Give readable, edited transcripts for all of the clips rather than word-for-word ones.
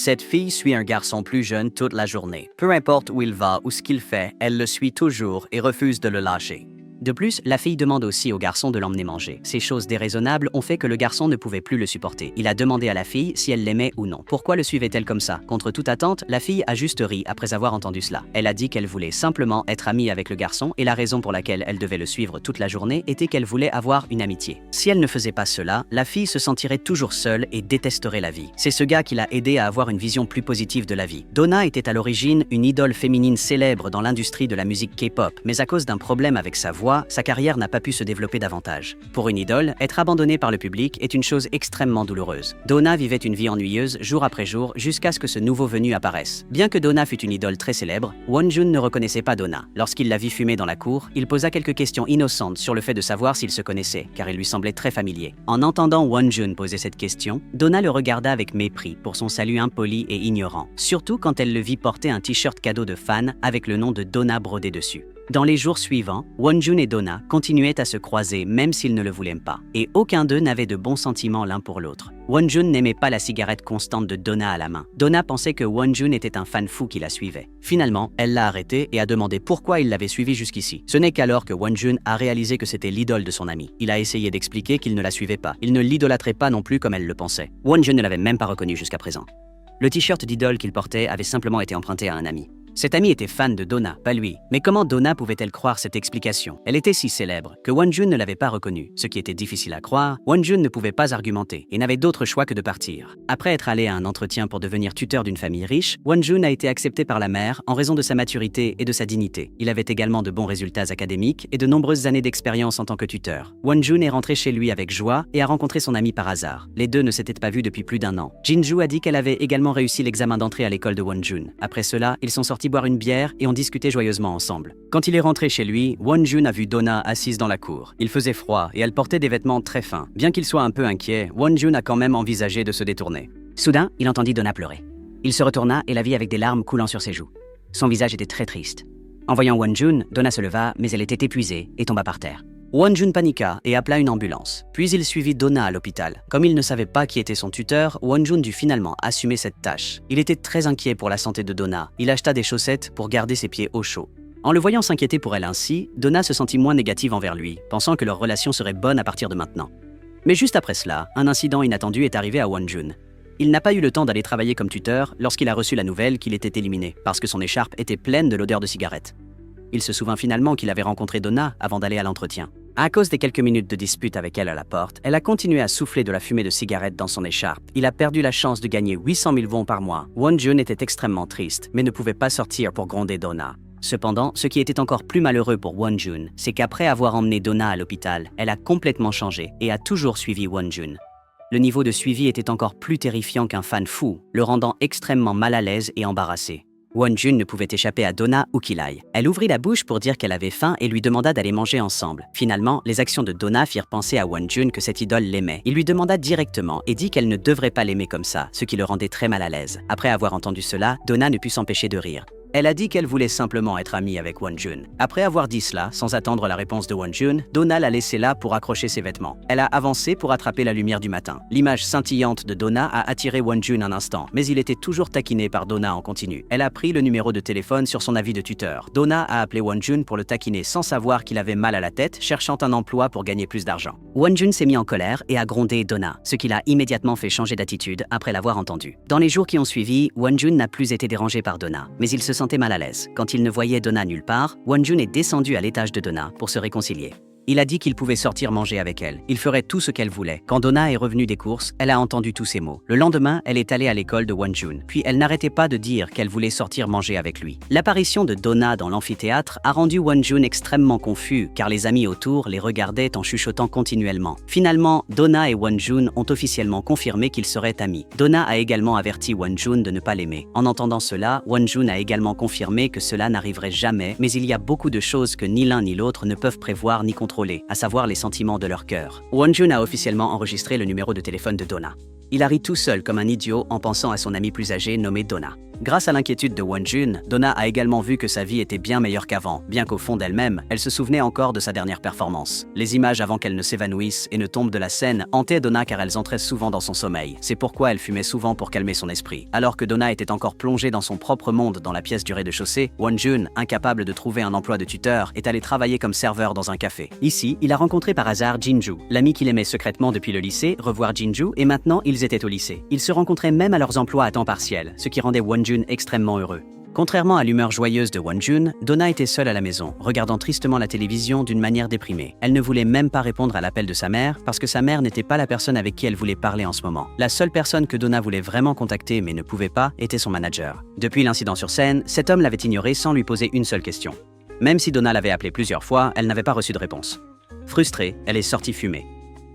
Cette fille suit un garçon plus jeune toute la journée. Peu importe où il va ou ce qu'il fait, elle le suit toujours et refuse de le lâcher. De plus, la fille demande aussi au garçon de l'emmener manger. Ces choses déraisonnables ont fait que le garçon ne pouvait plus le supporter. Il a demandé à la fille si elle l'aimait ou non. Pourquoi le suivait-elle comme ça? Contre toute attente, la fille a juste ri après avoir entendu cela. Elle a dit qu'elle voulait simplement être amie avec le garçon et la raison pour laquelle elle devait le suivre toute la journée était qu'elle voulait avoir une amitié. Si elle ne faisait pas cela, la fille se sentirait toujours seule et détesterait la vie. C'est ce gars qui l'a aidé à avoir une vision plus positive de la vie. Donna était à l'origine une idole féminine célèbre dans l'industrie de la musique K-pop, mais à cause d'un problème avec sa voix, sa carrière n'a pas pu se développer davantage. Pour une idole, être abandonnée par le public est une chose extrêmement douloureuse. Donna vivait une vie ennuyeuse jour après jour jusqu'à ce que ce nouveau venu apparaisse. Bien que Donna fût une idole très célèbre, Wonjun ne reconnaissait pas Donna. Lorsqu'il la vit fumer dans la cour, il posa quelques questions innocentes sur le fait de savoir s'ils se connaissaient, car il lui semblait très familier. En entendant Wonjun poser cette question, Donna le regarda avec mépris pour son salut impoli et ignorant, surtout quand elle le vit porter un t-shirt cadeau de fan avec le nom de Donna brodé dessus. Dans les jours suivants, Wonjun et Donna continuaient à se croiser même s'ils ne le voulaient pas, et aucun d'eux n'avait de bons sentiments l'un pour l'autre. Wonjun n'aimait pas la cigarette constante de Donna à la main. Donna pensait que Wonjun était un fan fou qui la suivait. Finalement, elle l'a arrêté et a demandé pourquoi il l'avait suivi jusqu'ici. Ce n'est qu'alors que Wonjun a réalisé que c'était l'idole de son ami. Il a essayé d'expliquer qu'il ne la suivait pas. Il ne l'idolâtrait pas non plus comme elle le pensait. Wonjun ne l'avait même pas reconnu jusqu'à présent. Le t-shirt d'idole qu'il portait avait simplement été emprunté à un ami. Cet ami était fan de Donna, pas lui. Mais comment Donna pouvait-elle croire cette explication? Elle était si célèbre que Wonjun ne l'avait pas reconnue. Ce qui était difficile à croire, Wonjun ne pouvait pas argumenter et n'avait d'autre choix que de partir. Après être allé à un entretien pour devenir tuteur d'une famille riche, Wonjun a été accepté par la mère en raison de sa maturité et de sa dignité. Il avait également de bons résultats académiques et de nombreuses années d'expérience en tant que tuteur. Wonjun est rentré chez lui avec joie et a rencontré son ami par hasard. Les deux ne s'étaient pas vus depuis plus d'1 an. Jinju a dit qu'elle avait également réussi l'examen d'entrée à l'école de Wonjun. Après cela, ils sont sortis boire une bière et ont discuté joyeusement ensemble. Quand il est rentré chez lui, Wonjun a vu Donna assise dans la cour. Il faisait froid et elle portait des vêtements très fins. Bien qu'il soit un peu inquiet, Wonjun a quand même envisagé de se détourner. Soudain, il entendit Donna pleurer. Il se retourna et la vit avec des larmes coulant sur ses joues. Son visage était très triste. En voyant Wonjun, Donna se leva, mais elle était épuisée et tomba par terre. Wonjun paniqua et appela une ambulance. Puis il suivit Donna à l'hôpital. Comme il ne savait pas qui était son tuteur, Wonjun dut finalement assumer cette tâche. Il était très inquiet pour la santé de Donna. Il acheta des chaussettes pour garder ses pieds au chaud. En le voyant s'inquiéter pour elle ainsi, Donna se sentit moins négative envers lui, pensant que leur relation serait bonne à partir de maintenant. Mais juste après cela, un incident inattendu est arrivé à Wonjun. Il n'a pas eu le temps d'aller travailler comme tuteur lorsqu'il a reçu la nouvelle qu'il était éliminé, parce que son écharpe était pleine de l'odeur de cigarette. Il se souvint finalement qu'il avait rencontré Donna avant d'aller à l'entretien. À cause des quelques minutes de dispute avec elle à la porte, elle a continué à souffler de la fumée de cigarette dans son écharpe. Il a perdu la chance de gagner 800 000 won par mois. Wonjun était extrêmement triste, mais ne pouvait pas sortir pour gronder Donna. Cependant, ce qui était encore plus malheureux pour Wonjun, c'est qu'après avoir emmené Donna à l'hôpital, elle a complètement changé et a toujours suivi Wonjun. Le niveau de suivi était encore plus terrifiant qu'un fan fou, le rendant extrêmement mal à l'aise et embarrassé. Wonjun ne pouvait échapper à Donna où qu'il aille. Elle ouvrit la bouche pour dire qu'elle avait faim et lui demanda d'aller manger ensemble. Finalement, les actions de Donna firent penser à Wonjun que cette idole l'aimait. Il lui demanda directement et dit qu'elle ne devrait pas l'aimer comme ça, ce qui le rendait très mal à l'aise. Après avoir entendu cela, Donna ne put s'empêcher de rire. Elle a dit qu'elle voulait simplement être amie avec Wonjun. Après avoir dit cela, sans attendre la réponse de Wonjun, Donna l'a laissé là pour accrocher ses vêtements. Elle a avancé pour attraper la lumière du matin. L'image scintillante de Donna a attiré Wonjun un instant, mais il était toujours taquiné par Donna en continu. Elle a pris le numéro de téléphone sur son avis de tuteur. Donna a appelé Wonjun pour le taquiner sans savoir qu'il avait mal à la tête, cherchant un emploi pour gagner plus d'argent. Wonjun s'est mis en colère et a grondé Donna, ce qui l'a immédiatement fait changer d'attitude après l'avoir entendu. Dans les jours qui ont suivi, Wonjun n'a plus été dérangé par Donna, mais il se sentait mal à l'aise. Quand il ne voyait Donna nulle part, Wonjun est descendu à l'étage de Donna pour se réconcilier. Il a dit qu'il pouvait sortir manger avec elle. Il ferait tout ce qu'elle voulait. Quand Donna est revenue des courses, elle a entendu tous ces mots. Le lendemain, elle est allée à l'école de Wonjun. Puis elle n'arrêtait pas de dire qu'elle voulait sortir manger avec lui. L'apparition de Donna dans l'amphithéâtre a rendu Wonjun extrêmement confus, car les amis autour les regardaient en chuchotant continuellement. Finalement, Donna et Wonjun ont officiellement confirmé qu'ils seraient amis. Donna a également averti Wonjun de ne pas l'aimer. En entendant cela, Wonjun a également confirmé que cela n'arriverait jamais, mais il y a beaucoup de choses que ni l'un ni l'autre ne peuvent prévoir ni contrôler, à savoir les sentiments de leur cœur. Wonjun a officiellement enregistré le numéro de téléphone de Donna. Il a ri tout seul comme un idiot en pensant à son amie plus âgée nommée Donna. Grâce à l'inquiétude de Wonjun, Donna a également vu que sa vie était bien meilleure qu'avant, bien qu'au fond d'elle-même, elle se souvenait encore de sa dernière performance. Les images avant qu'elle ne s'évanouisse et ne tombe de la scène hantaient Donna car elles entraient souvent dans son sommeil. C'est pourquoi elle fumait souvent pour calmer son esprit. Alors que Donna était encore plongée dans son propre monde dans la pièce du rez-de-chaussée, Wonjun, incapable de trouver un emploi de tuteur, est allé travailler comme serveur dans un café. Ici, il a rencontré par hasard Jinju, l'ami qu'il aimait secrètement depuis le lycée, revoir Jinju, et maintenant ils étaient au lycée. Ils se rencontraient même à leurs emplois à temps partiel, ce qui rendait Wonjun extrêmement heureux. Contrairement à l'humeur joyeuse de Wonjun, Donna était seule à la maison, regardant tristement la télévision d'une manière déprimée. Elle ne voulait même pas répondre à l'appel de sa mère, parce que sa mère n'était pas la personne avec qui elle voulait parler en ce moment. La seule personne que Donna voulait vraiment contacter mais ne pouvait pas était son manager. Depuis l'incident sur scène, cet homme l'avait ignoré sans lui poser une seule question. Même si Donna l'avait appelé plusieurs fois, elle n'avait pas reçu de réponse. Frustrée, elle est sortie fumer.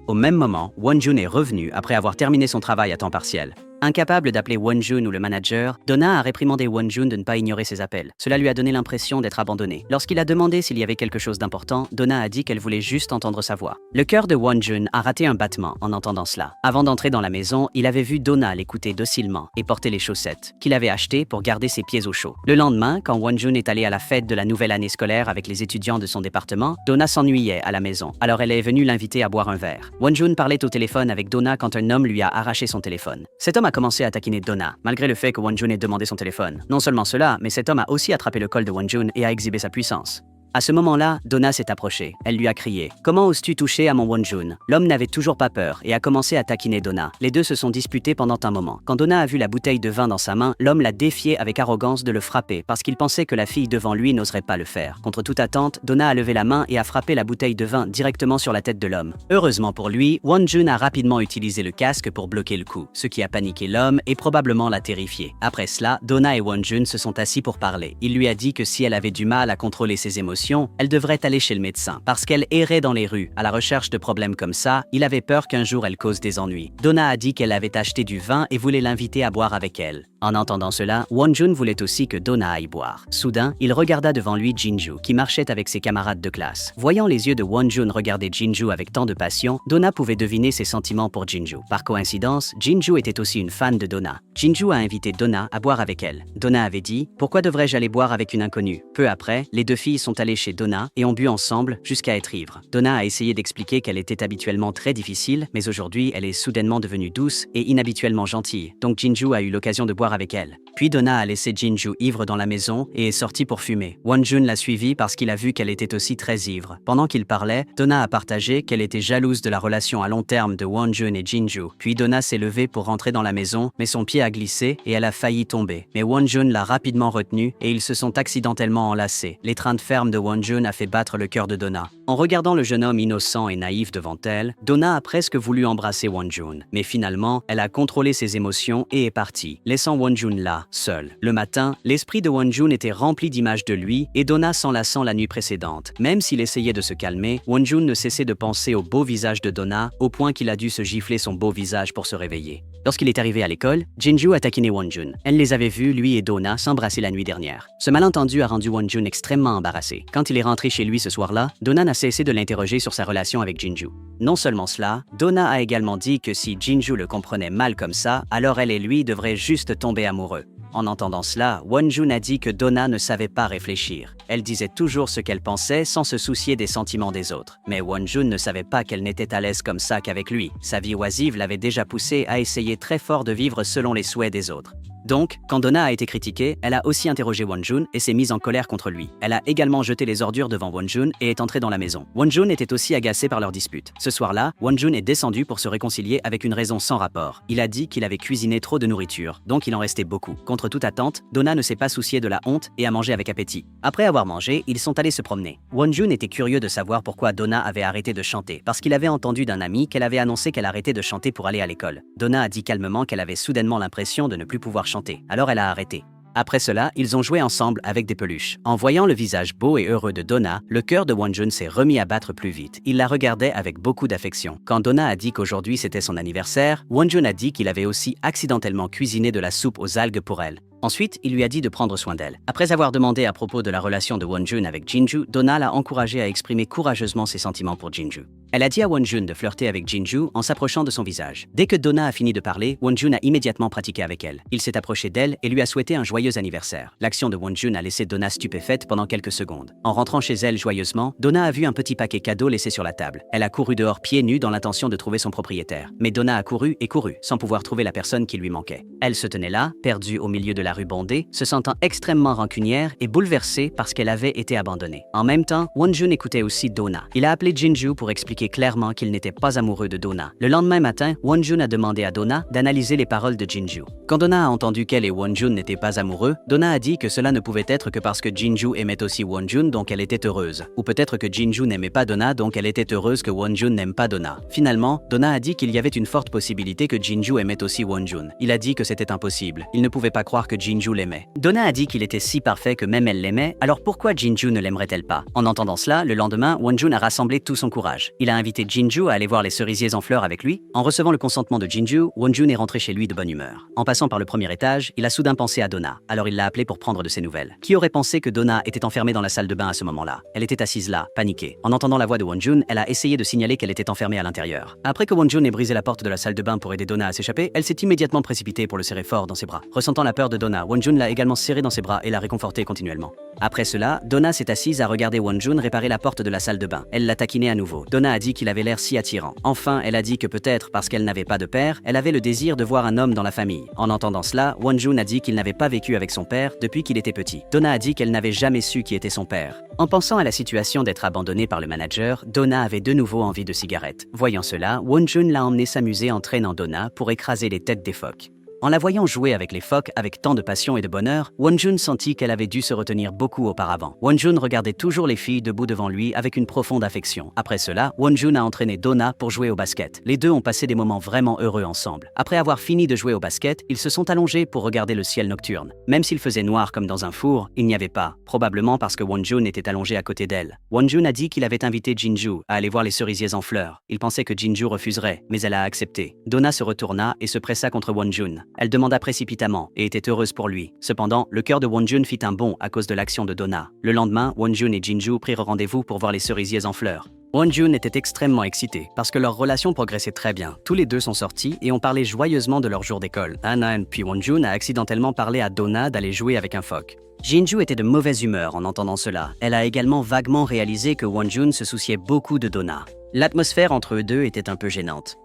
Au même moment, Wonjun est revenu après avoir terminé son travail à temps partiel. Incapable d'appeler Wonjun ou le manager, Donna a réprimandé Wonjun de ne pas ignorer ses appels. Cela lui a donné l'impression d'être abandonné. Lorsqu'il a demandé s'il y avait quelque chose d'important, Donna a dit qu'elle voulait juste entendre sa voix. Le cœur de Wonjun a raté un battement en entendant cela. Avant d'entrer dans la maison, il avait vu Donna l'écouter docilement et porter les chaussettes, qu'il avait achetées pour garder ses pieds au chaud. Le lendemain, quand Wonjun est allé à la fête de la nouvelle année scolaire avec les étudiants de son département, Donna s'ennuyait à la maison. Alors elle est venue l'inviter à boire un verre. Wonjun parlait au téléphone avec Donna quand un homme lui a arraché son téléphone. Cet homme a commencé à taquiner Donna, malgré le fait que Wonjun ait demandé son téléphone. Non seulement cela, mais cet homme a aussi attrapé le col de Wonjun et a exhibé sa puissance. À ce moment-là, Donna s'est approchée. Elle lui a crié « Comment oses-tu toucher à mon Wonjun ?» L'homme n'avait toujours pas peur et a commencé à taquiner Donna. Les deux se sont disputés pendant un moment. Quand Donna a vu la bouteille de vin dans sa main, l'homme l'a défié avec arrogance de le frapper parce qu'il pensait que la fille devant lui n'oserait pas le faire. Contre toute attente, Donna a levé la main et a frappé la bouteille de vin directement sur la tête de l'homme. Heureusement pour lui, Wonjun a rapidement utilisé le casque pour bloquer le coup, ce qui a paniqué l'homme et probablement l'a terrifié. Après cela, Donna et Wonjun se sont assis pour parler. Il lui a dit que si elle avait du mal à contrôler ses émotions, elle devrait aller chez le médecin. Parce qu'elle errait dans les rues, à la recherche de problèmes comme ça, il avait peur qu'un jour elle cause des ennuis. Donna a dit qu'elle avait acheté du vin et voulait l'inviter à boire avec elle. En entendant cela, Wonjun voulait aussi que Donna aille boire. Soudain, il regarda devant lui Jinju, qui marchait avec ses camarades de classe. Voyant les yeux de Wonjun regarder Jinju avec tant de passion, Donna pouvait deviner ses sentiments pour Jinju. Par coïncidence, Jinju était aussi une fan de Donna. Jinju a invité Donna à boire avec elle. Donna avait dit « Pourquoi devrais-je aller boire avec une inconnue ?» Peu après, les deux filles sont allées chez Donna et ont bu ensemble jusqu'à être ivres. Donna a essayé d'expliquer qu'elle était habituellement très difficile, mais aujourd'hui, elle est soudainement devenue douce et inhabituellement gentille. Donc Jinju a eu l'occasion de boire avec elle. Puis Donna a laissé Jinju ivre dans la maison et est sortie pour fumer. Wonjun l'a suivie parce qu'il a vu qu'elle était aussi très ivre. Pendant qu'il parlait, Donna a partagé qu'elle était jalouse de la relation à long terme de Wonjun et Jinju. Puis Donna s'est levée pour rentrer dans la maison, mais son pied a glissé et elle a failli tomber. Mais Wonjun l'a rapidement retenue et ils se sont accidentellement enlacés. L'étreinte ferme de Wonjun a fait battre le cœur de Donna. En regardant le jeune homme innocent et naïf devant elle, Donna a presque voulu embrasser Wonjun. Mais finalement, elle a contrôlé ses émotions et est partie, laissant Wonjun là, seul. Le matin, l'esprit de Wonjun était rempli d'images de lui et Donna s'enlaçant la nuit précédente. Même s'il essayait de se calmer, Wonjun ne cessait de penser au beau visage de Donna, au point qu'il a dû se gifler son beau visage pour se réveiller. Lorsqu'il est arrivé à l'école, Jinju a taquiné Wonjun. Elle les avait vus, lui et Donna, s'embrasser la nuit dernière. Ce malentendu a rendu Wonjun extrêmement embarrassé. Quand il est rentré chez lui ce soir-là, Donna n'a cessé de l'interroger sur sa relation avec Jinju. Non seulement cela, Donna a également dit que si Jinju le comprenait mal comme ça, alors elle et lui devraient juste tomber amoureux. En entendant cela, Wonjun a dit que Donna ne savait pas réfléchir. Elle disait toujours ce qu'elle pensait sans se soucier des sentiments des autres. Mais Wonjun ne savait pas qu'elle n'était à l'aise comme ça qu'avec lui. Sa vie oisive l'avait déjà poussée à essayer très fort de vivre selon les souhaits des autres. Donc, quand Donna a été critiquée, elle a aussi interrogé Wonjun et s'est mise en colère contre lui. Elle a également jeté les ordures devant Wonjun et est entrée dans la maison. Wonjun était aussi agacé par leur dispute. Ce soir-là, Wonjun est descendu pour se réconcilier avec une raison sans rapport. Il a dit qu'il avait cuisiné trop de nourriture, donc il en restait beaucoup. Contre toute attente, Donna ne s'est pas souciée de la honte et a mangé avec appétit. Après avoir mangé, ils sont allés se promener. Wonjun était curieux de savoir pourquoi Donna avait arrêté de chanter, parce qu'il avait entendu d'un ami qu'elle avait annoncé qu'elle arrêtait de chanter pour aller à l'école. Donna a dit calmement qu'elle avait soudainement l'impression de ne plus pouvoir chanter. Alors elle a arrêté. Après cela, ils ont joué ensemble avec des peluches. En voyant le visage beau et heureux de Donna, le cœur de Wonjun s'est remis à battre plus vite. Il la regardait avec beaucoup d'affection. Quand Donna a dit qu'aujourd'hui c'était son anniversaire, Wonjun a dit qu'il avait aussi accidentellement cuisiné de la soupe aux algues pour elle. Ensuite, il lui a dit de prendre soin d'elle. Après avoir demandé à propos de la relation de Wonjun avec Jinju, Donna l'a encouragé à exprimer courageusement ses sentiments pour Jinju. Elle a dit à Wonjun de flirter avec Jinju en s'approchant de son visage. Dès que Donna a fini de parler, Wonjun a immédiatement pratiqué avec elle. Il s'est approché d'elle et lui a souhaité un joyeux anniversaire. L'action de Wonjun a laissé Donna stupéfaite pendant quelques secondes. En rentrant chez elle joyeusement, Donna a vu un petit paquet cadeau laissé sur la table. Elle a couru dehors pieds nus dans l'intention de trouver son propriétaire. Mais Donna a couru et couru, sans pouvoir trouver la personne qui lui manquait. Elle se tenait là, perdue au milieu de la rue bondée, se sentant extrêmement rancunière et bouleversée parce qu'elle avait été abandonnée. En même temps, Wonjun écoutait aussi Donna. Il a appelé Jinju pour expliquer clairement qu'il n'était pas amoureux de Donna. Le lendemain matin, Wonjun a demandé à Donna d'analyser les paroles de Jinju. Quand Donna a entendu qu'elle et Wonjun n'étaient pas amoureux, Donna a dit que cela ne pouvait être que parce que Jinju aimait aussi Wonjun, donc elle était heureuse. Ou peut-être que Jinju n'aimait pas Donna, donc elle était heureuse que Wonjun n'aime pas Donna. Finalement, Donna a dit qu'il y avait une forte possibilité que Jinju aimait aussi Wonjun. Il a dit que c'était impossible. Il ne pouvait pas croire que Jinju l'aimait. Donna a dit qu'il était si parfait que même elle l'aimait, alors pourquoi Jinju ne l'aimerait-elle pas? En entendant cela, le lendemain, Wonjun a rassemblé tout son courage. Il a invité Jinju à aller voir les cerisiers en fleurs avec lui. En recevant le consentement de Jinju, Wonjun est rentré chez lui de bonne humeur. En passant par le premier étage, il a soudain pensé à Donna, alors il l'a appelée pour prendre de ses nouvelles. Qui aurait pensé que Donna était enfermée dans la salle de bain à ce moment-là? Elle était assise là, paniquée. En entendant la voix de Wonjun, elle a essayé de signaler qu'elle était enfermée à l'intérieur. Après que Wonjun ait brisé la porte de la salle de bain pour aider Donna à s'échapper, elle s'est immédiatement précipitée pour le serrer fort dans ses bras. Ressentant la peur de Donna, Wonjun l'a également serré dans ses bras et l'a réconforté continuellement. Après cela, Donna s'est assise à regarder Wonjun réparer la porte de la salle de bain. Elle l'a taquiné à nouveau. Donna a dit qu'il avait l'air si attirant. Enfin, elle a dit que peut-être parce qu'elle n'avait pas de père, elle avait le désir de voir un homme dans la famille. En entendant cela, Wonjun a dit qu'il n'avait pas vécu avec son père depuis qu'il était petit. Donna a dit qu'elle n'avait jamais su qui était son père. En pensant à la situation d'être abandonnée par le manager, Donna avait de nouveau envie de cigarette. Voyant cela, Wonjun l'a emmenée s'amuser en traînant Donna pour écraser les têtes des phoques. En la voyant jouer avec les phoques avec tant de passion et de bonheur, Wonjun sentit qu'elle avait dû se retenir beaucoup auparavant. Wonjun regardait toujours les filles debout devant lui avec une profonde affection. Après cela, Wonjun a entraîné Donna pour jouer au basket. Les deux ont passé des moments vraiment heureux ensemble. Après avoir fini de jouer au basket, ils se sont allongés pour regarder le ciel nocturne. Même s'il faisait noir comme dans un four, il n'y avait pas, probablement parce que Wonjun était allongé à côté d'elle. Wonjun a dit qu'il avait invité Jinju à aller voir les cerisiers en fleurs. Il pensait que Jinju refuserait, mais elle a accepté. Donna se retourna et se pressa contre Wonjun. Elle demanda précipitamment et était heureuse pour lui. Cependant, le cœur de Wonjun fit un bond à cause de l'action de Donna. Le lendemain, Wonjun et Jinju prirent rendez-vous pour voir les cerisiers en fleurs. Wonjun était extrêmement excité parce que leur relation progressait très bien. Tous les deux sont sortis et ont parlé joyeusement de leur jour d'école. Anan puis Wonjun a accidentellement parlé à Donna d'aller jouer avec un phoque. Jinju était de mauvaise humeur en entendant cela. Elle a également vaguement réalisé que Wonjun se souciait beaucoup de Donna. L'atmosphère entre eux deux était un peu gênante.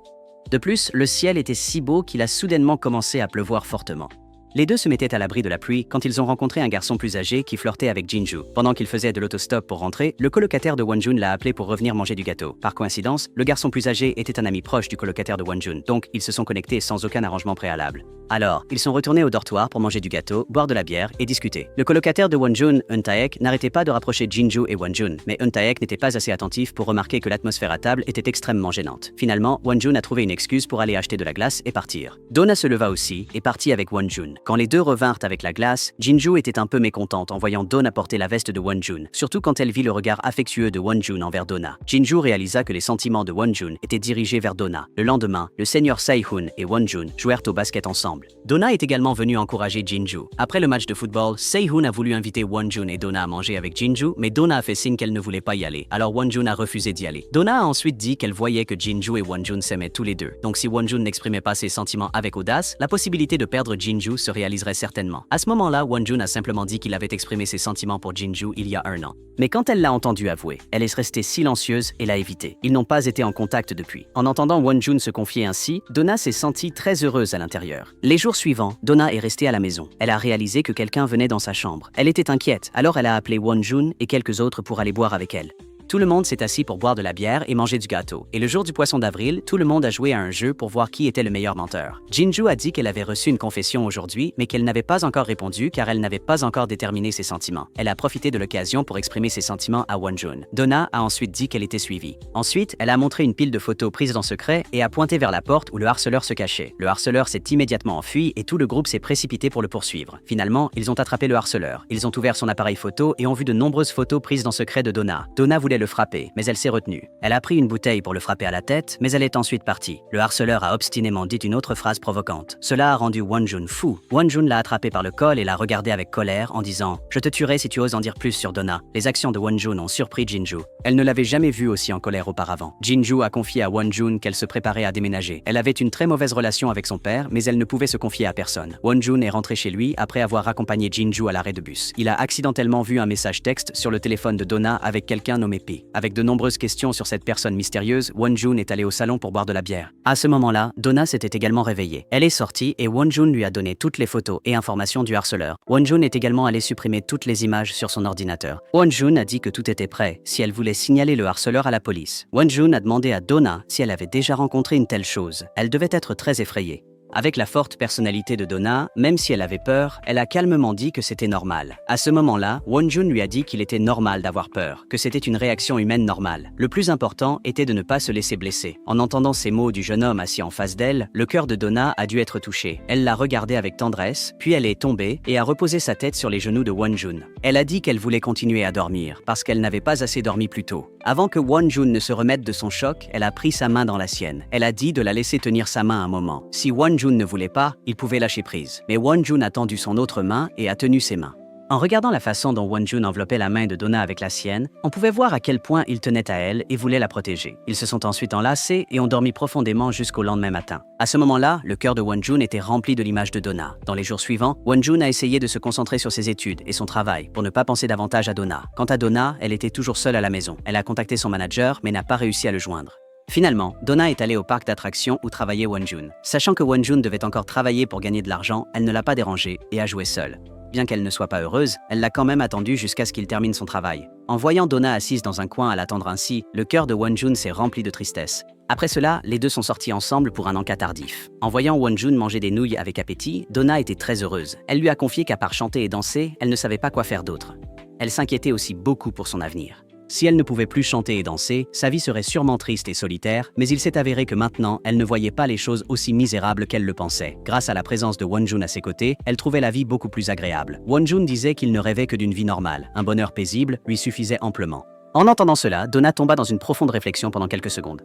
De plus, le ciel était si beau qu'il a soudainement commencé à pleuvoir fortement. Les deux se mettaient à l'abri de la pluie quand ils ont rencontré un garçon plus âgé qui flirtait avec Jinju. Pendant qu'il faisait de l'autostop pour rentrer, le colocataire de Wonjun l'a appelé pour revenir manger du gâteau. Par coïncidence, le garçon plus âgé était un ami proche du colocataire de Wonjun, donc ils se sont connectés sans aucun arrangement préalable. Alors, ils sont retournés au dortoir pour manger du gâteau, boire de la bière et discuter. Le colocataire de Wonjun, Eun-taek, n'arrêtait pas de rapprocher Jinju et Wonjun, mais Eun-taek n'était pas assez attentif pour remarquer que l'atmosphère à table était extrêmement gênante. Finalement, Wonjun a trouvé une excuse pour aller acheter de la glace et partir. Donna se leva aussi et partit avec Wonjun. Quand les deux revinrent avec la glace, Jinju était un peu mécontente en voyant Donna porter la veste de Wonjun, surtout quand elle vit le regard affectueux de Wonjun envers Donna. Jinju réalisa que les sentiments de Wonjun étaient dirigés vers Donna. Le lendemain, le seigneur Sae-hoon et Wonjun jouèrent au basket ensemble. Donna est également venue encourager Jinju. Après le match de football, Sae-hoon a voulu inviter Wonjun et Donna à manger avec Jinju, mais Donna a fait signe qu'elle ne voulait pas y aller, alors Wonjun a refusé d'y aller. Donna a ensuite dit qu'elle voyait que Jinju et Wonjun s'aimaient tous les deux. Donc si Wonjun n'exprimait pas ses sentiments avec audace, la possibilité de perdre Jinju se réaliserait certainement. À ce moment-là, Wonjun a simplement dit qu'il avait exprimé ses sentiments pour Jinju il y a 1 an. Mais quand elle l'a entendu avouer, elle est restée silencieuse et l'a évité. Ils n'ont pas été en contact depuis. En entendant Wonjun se confier ainsi, Donna s'est sentie très heureuse à l'intérieur. Les jours suivants, Donna est restée à la maison. Elle a réalisé que quelqu'un venait dans sa chambre. Elle était inquiète, alors elle a appelé Wonjun et quelques autres pour aller boire avec elle. Tout le monde s'est assis pour boire de la bière et manger du gâteau. Et le jour du poisson d'avril, tout le monde a joué à un jeu pour voir qui était le meilleur menteur. Jinju a dit qu'elle avait reçu une confession aujourd'hui, mais qu'elle n'avait pas encore répondu car elle n'avait pas encore déterminé ses sentiments. Elle a profité de l'occasion pour exprimer ses sentiments à Wonjun. Donna a ensuite dit qu'elle était suivie. Ensuite, elle a montré une pile de photos prises en secret et a pointé vers la porte où le harceleur se cachait. Le harceleur s'est immédiatement enfui et tout le groupe s'est précipité pour le poursuivre. Finalement, ils ont attrapé le harceleur. Ils ont ouvert son appareil photo et ont vu de nombreuses photos prises en secret de Donna. Donna voulait le le frapper, mais elle s'est retenue. Elle a pris une bouteille pour le frapper à la tête, mais elle est ensuite partie. Le harceleur a obstinément dit une autre phrase provocante. Cela a rendu Wonjun fou. Wonjun l'a attrapé par le col et l'a regardé avec colère en disant « Je te tuerai si tu oses en dire plus sur Donna ». Les actions de Wonjun ont surpris Jinju. Elle ne l'avait jamais vu aussi en colère auparavant. Jinju a confié à Wonjun qu'elle se préparait à déménager. Elle avait une très mauvaise relation avec son père, mais elle ne pouvait se confier à personne. Wonjun est rentré chez lui après avoir accompagné Jinju à l'arrêt de bus. Il a accidentellement vu un message texte sur le téléphone de Donna avec quelqu'un nommé P. Avec de nombreuses questions sur cette personne mystérieuse, Wonjun est allé au salon pour boire de la bière. À ce moment-là, Donna s'était également réveillée. Elle est sortie et Wonjun lui a donné toutes les photos et informations du harceleur. Wonjun est également allé supprimer toutes les images sur son ordinateur. Wonjun a dit que tout était prêt si elle voulait signaler le harceleur à la police. Wonjun a demandé à Donna si elle avait déjà rencontré une telle chose. Elle devait être très effrayée. Avec la forte personnalité de Donna, même si elle avait peur, elle a calmement dit que c'était normal. À ce moment-là, Wonjun lui a dit qu'il était normal d'avoir peur, que c'était une réaction humaine normale. Le plus important était de ne pas se laisser blesser. En entendant ces mots du jeune homme assis en face d'elle, le cœur de Donna a dû être touché. Elle l'a regardé avec tendresse, puis elle est tombée et a reposé sa tête sur les genoux de Wonjun. Elle a dit qu'elle voulait continuer à dormir, parce qu'elle n'avait pas assez dormi plus tôt. Avant que Wonjun ne se remette de son choc, elle a pris sa main dans la sienne. Elle a dit de la laisser tenir sa main un moment. Si Wonjun ne voulait pas, il pouvait lâcher prise. Mais Wonjun a tendu son autre main et a tenu ses mains. En regardant la façon dont Wonjun enveloppait la main de Donna avec la sienne, on pouvait voir à quel point il tenait à elle et voulait la protéger. Ils se sont ensuite enlacés et ont dormi profondément jusqu'au lendemain matin. À ce moment-là, le cœur de Wonjun était rempli de l'image de Donna. Dans les jours suivants, Wonjun a essayé de se concentrer sur ses études et son travail pour ne pas penser davantage à Donna. Quant à Donna, elle était toujours seule à la maison. Elle a contacté son manager mais n'a pas réussi à le joindre. Finalement, Donna est allée au parc d'attractions où travaillait Wonjun. Sachant que Wonjun devait encore travailler pour gagner de l'argent, elle ne l'a pas dérangé et a joué seule. Bien qu'elle ne soit pas heureuse, elle l'a quand même attendu jusqu'à ce qu'il termine son travail. En voyant Donna assise dans un coin à l'attendre ainsi, le cœur de Wonjun s'est rempli de tristesse. Après cela, les deux sont sortis ensemble pour un encas tardif. En voyant Wonjun manger des nouilles avec appétit, Donna était très heureuse. Elle lui a confié qu'à part chanter et danser, elle ne savait pas quoi faire d'autre. Elle s'inquiétait aussi beaucoup pour son avenir. Si elle ne pouvait plus chanter et danser, sa vie serait sûrement triste et solitaire, mais il s'est avéré que maintenant, elle ne voyait pas les choses aussi misérables qu'elle le pensait. Grâce à la présence de Wonjun à ses côtés, elle trouvait la vie beaucoup plus agréable. Wonjun disait qu'il ne rêvait que d'une vie normale. Un bonheur paisible lui suffisait amplement. En entendant cela, Donna tomba dans une profonde réflexion pendant quelques secondes.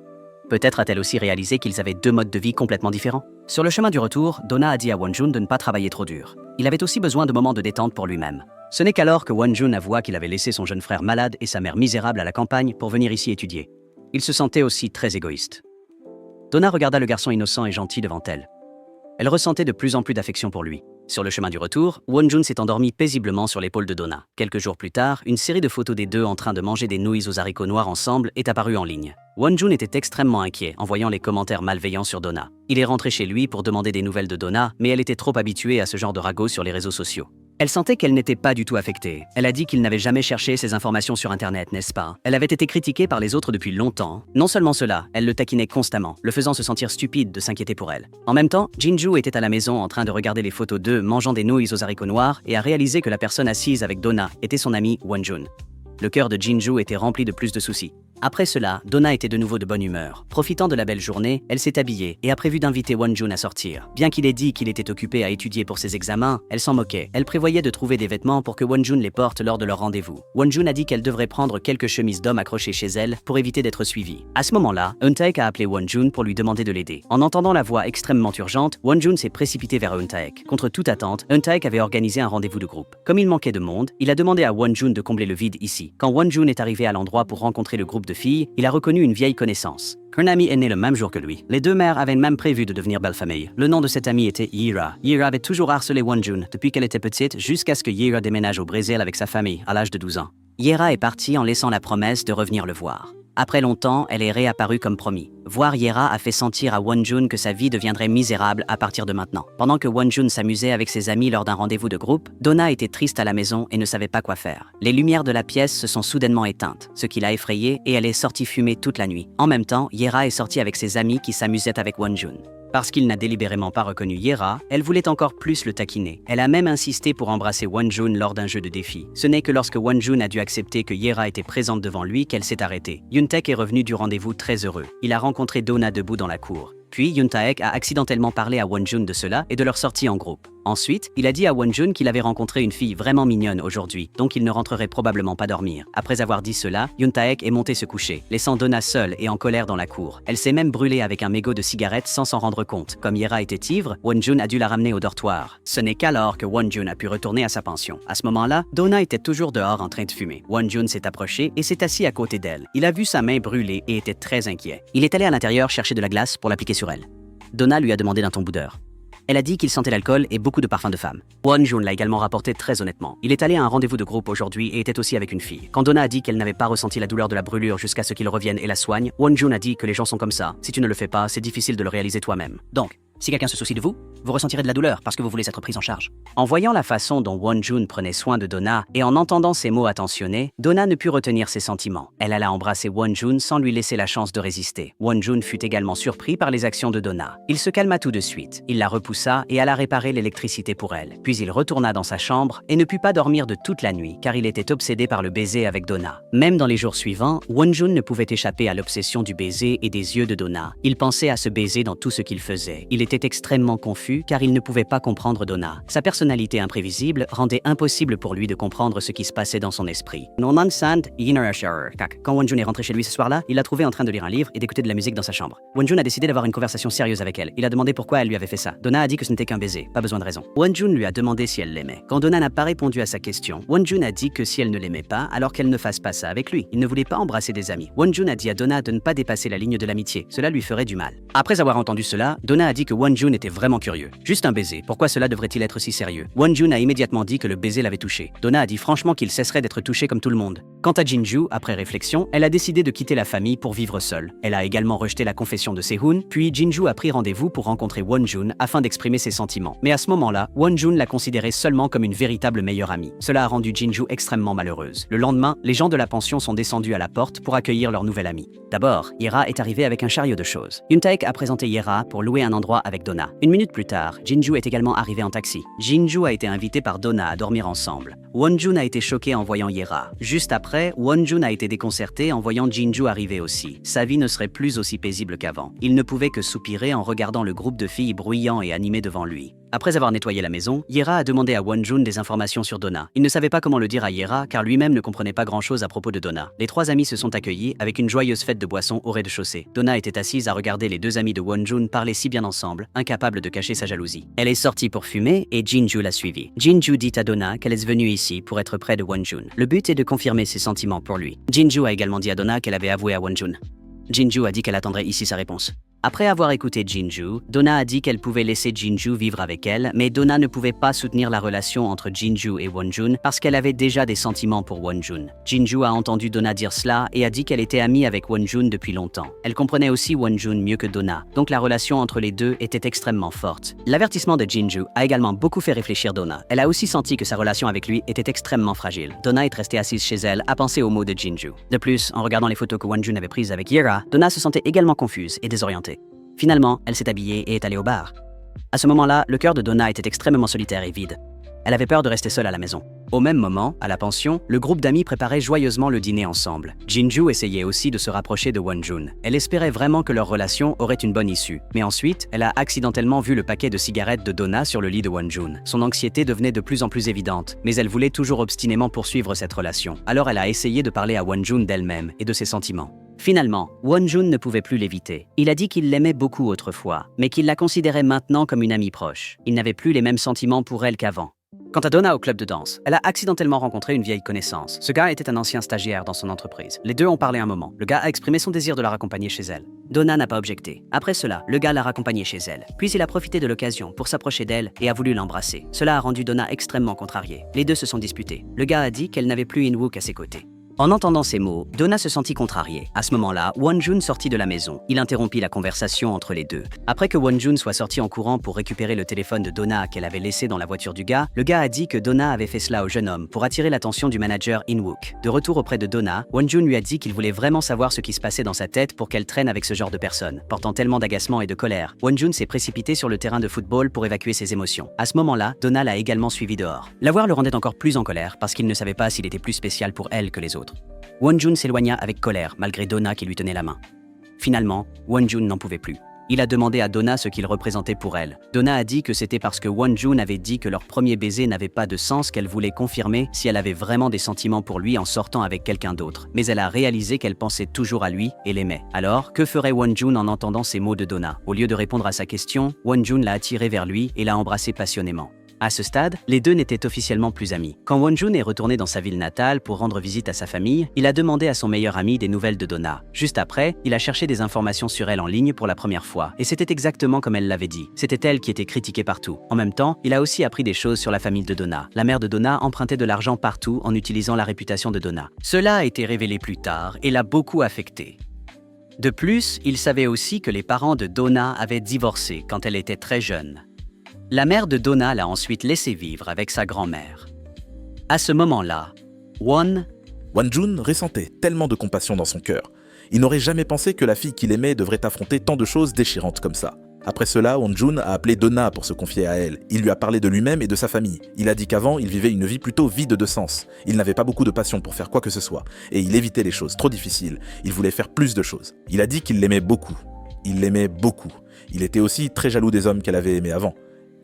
Peut-être a-t-elle aussi réalisé qu'ils avaient deux modes de vie complètement différents. Sur le chemin du retour, Donna a dit à Wonjun de ne pas travailler trop dur. Il avait aussi besoin de moments de détente pour lui-même. Ce n'est qu'alors que Wonjun avoua qu'il avait laissé son jeune frère malade et sa mère misérable à la campagne pour venir ici étudier. Il se sentait aussi très égoïste. Donna regarda le garçon innocent et gentil devant elle. Elle ressentait de plus en plus d'affection pour lui. Sur le chemin du retour, Wonjun s'est endormi paisiblement sur l'épaule de Donna. Quelques jours plus tard, une série de photos des deux en train de manger des nouilles aux haricots noirs ensemble est apparue en ligne. Wonjun était extrêmement inquiet en voyant les commentaires malveillants sur Donna. Il est rentré chez lui pour demander des nouvelles de Donna, mais elle était trop habituée à ce genre de ragots sur les réseaux sociaux. Elle sentait qu'elle n'était pas du tout affectée. Elle a dit qu'il n'avait jamais cherché ces informations sur Internet, n'est-ce pas? Elle avait été critiquée par les autres depuis longtemps. Non seulement cela, elle le taquinait constamment, le faisant se sentir stupide de s'inquiéter pour elle. En même temps, Jinju était à la maison en train de regarder les photos d'eux mangeant des nouilles aux haricots noirs et a réalisé que la personne assise avec Donna était son amie Wonjun. Le cœur de Jinju était rempli de plus de soucis. Après cela, Donna était de nouveau de bonne humeur. Profitant de la belle journée, elle s'est habillée et a prévu d'inviter Wonjun à sortir. Bien qu'il ait dit qu'il était occupé à étudier pour ses examens, elle s'en moquait. Elle prévoyait de trouver des vêtements pour que Wonjun les porte lors de leur rendez-vous. Wonjun a dit qu'elle devrait prendre quelques chemises d'homme accrochées chez elle pour éviter d'être suivie. À ce moment-là, Euntaek a appelé Wonjun pour lui demander de l'aider. En entendant la voix extrêmement urgente, Wonjun s'est précipité vers Euntaek. Contre toute attente, Euntaek avait organisé un rendez-vous de groupe. Comme il manquait de monde, il a demandé à Wonjun de combler le vide ici. Quand Wonjun est arrivé à l'endroit pour rencontrer le groupe de filles, il a reconnu une vieille connaissance. Qu'un ami est né le même jour que lui. Les deux mères avaient même prévu de devenir belle famille. Le nom de cette amie était Yira. Yira avait toujours harcelé Wonjun depuis qu'elle était petite jusqu'à ce que Yira déménage au Brésil avec sa famille à l'âge de 12 ans. Yira est partie en laissant la promesse de revenir le voir. Après longtemps, elle est réapparue comme promis. Voir Yera a fait sentir à Wonjun que sa vie deviendrait misérable à partir de maintenant. Pendant que Wonjun s'amusait avec ses amis lors d'un rendez-vous de groupe, Donna était triste à la maison et ne savait pas quoi faire. Les lumières de la pièce se sont soudainement éteintes, ce qui l'a effrayée et elle est sortie fumer toute la nuit. En même temps, Yera est sortie avec ses amis qui s'amusaient avec Wonjun. Parce qu'il n'a délibérément pas reconnu Yera, elle voulait encore plus le taquiner. Elle a même insisté pour embrasser Wonjun lors d'un jeu de défi. Ce n'est que lorsque Wonjun a dû accepter que Yera était présente devant lui qu'elle s'est arrêtée. Euntaek est revenu du rendez-vous très heureux. Il a rencontré Donna debout dans la cour. Puis Euntaek a accidentellement parlé à Wonjun de cela et de leur sortie en groupe. Ensuite, il a dit à Wonjun qu'il avait rencontré une fille vraiment mignonne aujourd'hui, donc il ne rentrerait probablement pas dormir. Après avoir dit cela, Yoon-taek est monté se coucher, laissant Donna seule et en colère dans la cour. Elle s'est même brûlée avec un mégot de cigarette sans s'en rendre compte. Comme Yera était ivre, Wonjun a dû la ramener au dortoir. Ce n'est qu'alors que Wonjun a pu retourner à sa pension. À ce moment-là, Donna était toujours dehors en train de fumer. Wonjun s'est approché et s'est assis à côté d'elle. Il a vu sa main brûlée et était très inquiet. Il est allé à l'intérieur chercher de la glace pour l'appliquer sur elle. Donna lui a demandé d'un ton boudeur. Elle a dit qu'il sentait l'alcool et beaucoup de parfums de femme. Wonjun l'a également rapporté très honnêtement. Il est allé à un rendez-vous de groupe aujourd'hui et était aussi avec une fille. Quand Donna a dit qu'elle n'avait pas ressenti la douleur de la brûlure jusqu'à ce qu'il revienne et la soigne, Wonjun a dit que les gens sont comme ça. Si tu ne le fais pas, c'est difficile de le réaliser toi-même. Donc, si quelqu'un se soucie de vous, vous ressentirez de la douleur parce que vous voulez être prise en charge. En voyant la façon dont Wonjun prenait soin de Donna et en entendant ses mots attentionnés, Donna ne put retenir ses sentiments. Elle alla embrasser Wonjun sans lui laisser la chance de résister. Wonjun fut également surpris par les actions de Donna. Il se calma tout de suite. Il la repoussa et alla réparer l'électricité pour elle. Puis il retourna dans sa chambre et ne put pas dormir de toute la nuit car il était obsédé par le baiser avec Donna. Même dans les jours suivants, Wonjun ne pouvait échapper à l'obsession du baiser et des yeux de Donna. Il pensait à se baiser dans tout ce qu'il faisait. Il était extrêmement confus car il ne pouvait pas comprendre Donna. Sa personnalité imprévisible rendait impossible pour lui de comprendre ce qui se passait dans son esprit. Quand Wonjun est rentré chez lui ce soir-là, il l'a trouvé en train de lire un livre et d'écouter de la musique dans sa chambre. Wonjun a décidé d'avoir une conversation sérieuse avec elle. Il a demandé pourquoi elle lui avait fait ça. Donna a dit que ce n'était qu'un baiser, pas besoin de raison. Wonjun lui a demandé si elle l'aimait. Quand Donna n'a pas répondu à sa question, Wonjun a dit que si elle ne l'aimait pas, alors qu'elle ne fasse pas ça avec lui. Il ne voulait pas embrasser des amis. Wonjun a dit à Donna de ne pas dépasser la ligne de l'amitié. Cela lui ferait du mal. Après avoir entendu cela, Donna a dit que Wonjun était vraiment curieux. Juste un baiser, pourquoi cela devrait-il être si sérieux? Wonjun a immédiatement dit que le baiser l'avait touché. Donna a dit franchement qu'il cesserait d'être touché comme tout le monde. Quant à Jinju, après réflexion, elle a décidé de quitter la famille pour vivre seule. Elle a également rejeté la confession de Sehun, puis Jinju a pris rendez-vous pour rencontrer Wonjun afin d'exprimer ses sentiments. Mais à ce moment-là, Wonjun l'a considérée seulement comme une véritable meilleure amie. Cela a rendu Jinju extrêmement malheureuse. Le lendemain, les gens de la pension sont descendus à la porte pour accueillir leur nouvelle amie. D'abord, Yera est arrivée avec un chariot de choses. Yoon-taek a présenté Yera pour louer un endroit avec Donna. Une minute plus tard, Jinju est également arrivé en taxi. Jinju a été invité par Donna à dormir ensemble. Wonjun a été choqué en voyant Yera. Juste après, Wonjun a été déconcerté en voyant Jinju arriver aussi. Sa vie ne serait plus aussi paisible qu'avant. Il ne pouvait que soupirer en regardant le groupe de filles bruyant et animé devant lui. Après avoir nettoyé la maison, Yera a demandé à Wonjun des informations sur Donna. Il ne savait pas comment le dire à Yera car lui-même ne comprenait pas grand-chose à propos de Donna. Les trois amis se sont accueillis avec une joyeuse fête de boissons au rez-de-chaussée. Donna était assise à regarder les deux amis de Wonjun parler si bien ensemble, incapable de cacher sa jalousie. Elle est sortie pour fumer et Jinju l'a suivie. Jinju dit à Donna qu'elle est venue ici pour être près de Wonjun. Le but est de confirmer ses sentiments pour lui. Jinju a également dit à Donna qu'elle avait avoué à Wonjun. Jinju a dit qu'elle attendrait ici sa réponse. Après avoir écouté Jinju, Donna a dit qu'elle pouvait laisser Jinju vivre avec elle, mais Donna ne pouvait pas soutenir la relation entre Jinju et Wonjun parce qu'elle avait déjà des sentiments pour Wonjun. Jinju a entendu Donna dire cela et a dit qu'elle était amie avec Wonjun depuis longtemps. Elle comprenait aussi Wonjun mieux que Donna, donc la relation entre les deux était extrêmement forte. L'avertissement de Jinju a également beaucoup fait réfléchir Donna. Elle a aussi senti que sa relation avec lui était extrêmement fragile. Donna est restée assise chez elle à penser aux mots de Jinju. De plus, en regardant les photos que Wonjun avait prises avec Yera, Donna se sentait également confuse et désorientée. Finalement, elle s'est habillée et est allée au bar. À ce moment-là, le cœur de Donna était extrêmement solitaire et vide. Elle avait peur de rester seule à la maison. Au même moment, à la pension, le groupe d'amis préparait joyeusement le dîner ensemble. Jinju essayait aussi de se rapprocher de Wonjun. Elle espérait vraiment que leur relation aurait une bonne issue. Mais ensuite, elle a accidentellement vu le paquet de cigarettes de Donna sur le lit de Wonjun. Son anxiété devenait de plus en plus évidente, mais elle voulait toujours obstinément poursuivre cette relation. Alors elle a essayé de parler à Wonjun d'elle-même et de ses sentiments. Finalement, Wonjun ne pouvait plus l'éviter. Il a dit qu'il l'aimait beaucoup autrefois, mais qu'il la considérait maintenant comme une amie proche. Il n'avait plus les mêmes sentiments pour elle qu'avant. Quant à Donna au club de danse, elle a accidentellement rencontré une vieille connaissance. Ce gars était un ancien stagiaire dans son entreprise. Les deux ont parlé un moment. Le gars a exprimé son désir de la raccompagner chez elle. Donna n'a pas objecté. Après cela, le gars l'a raccompagnée chez elle. Puis il a profité de l'occasion pour s'approcher d'elle et a voulu l'embrasser. Cela a rendu Donna extrêmement contrariée. Les deux se sont disputés. Le gars a dit qu'elle n'avait plus In-wook à ses côtés. En entendant ces mots, Donna se sentit contrariée. À ce moment-là, Wonjun sortit de la maison. Il interrompit la conversation entre les deux. Après que Wonjun soit sorti en courant pour récupérer le téléphone de Donna qu'elle avait laissé dans la voiture du gars, le gars a dit que Donna avait fait cela au jeune homme pour attirer l'attention du manager In-wook. De retour auprès de Donna, Wonjun lui a dit qu'il voulait vraiment savoir ce qui se passait dans sa tête pour qu'elle traîne avec ce genre de personne. Portant tellement d'agacement et de colère, Wonjun s'est précipité sur le terrain de football pour évacuer ses émotions. À ce moment-là, Donna l'a également suivi dehors. La voir le rendait encore plus en colère parce qu'il ne savait pas s'il était plus spécial pour elle que les autres. Wonjun s'éloigna avec colère malgré Donna qui lui tenait la main. Finalement, Wonjun n'en pouvait plus. Il a demandé à Donna ce qu'il représentait pour elle. Donna a dit que c'était parce que Wonjun avait dit que leur premier baiser n'avait pas de sens qu'elle voulait confirmer si elle avait vraiment des sentiments pour lui en sortant avec quelqu'un d'autre. Mais elle a réalisé qu'elle pensait toujours à lui et l'aimait. Alors, que ferait Wonjun en entendant ces mots de Donna? Au lieu de répondre à sa question, Wonjun l'a attiré vers lui et l'a embrassé passionnément. À ce stade, les deux n'étaient officiellement plus amis. Quand Wonjun est retourné dans sa ville natale pour rendre visite à sa famille, il a demandé à son meilleur ami des nouvelles de Donna. Juste après, il a cherché des informations sur elle en ligne pour la première fois, et c'était exactement comme elle l'avait dit. C'était elle qui était critiquée partout. En même temps, il a aussi appris des choses sur la famille de Donna. La mère de Donna empruntait de l'argent partout en utilisant la réputation de Donna. Cela a été révélé plus tard et l'a beaucoup affecté. De plus, il savait aussi que les parents de Donna avaient divorcé quand elle était très jeune. La mère de Donna l'a ensuite laissé vivre avec sa grand-mère. À ce moment-là, Wonjun ressentait tellement de compassion dans son cœur. Il n'aurait jamais pensé que la fille qu'il aimait devrait affronter tant de choses déchirantes comme ça. Après cela, Wonjun a appelé Donna pour se confier à elle. Il lui a parlé de lui-même et de sa famille. Il a dit qu'avant, il vivait une vie plutôt vide de sens. Il n'avait pas beaucoup de passion pour faire quoi que ce soit. Et il évitait les choses trop difficiles. Il voulait faire plus de choses. Il a dit qu'il l'aimait beaucoup. Il l'aimait beaucoup. Il était aussi très jaloux des hommes qu'elle avait aimés avant.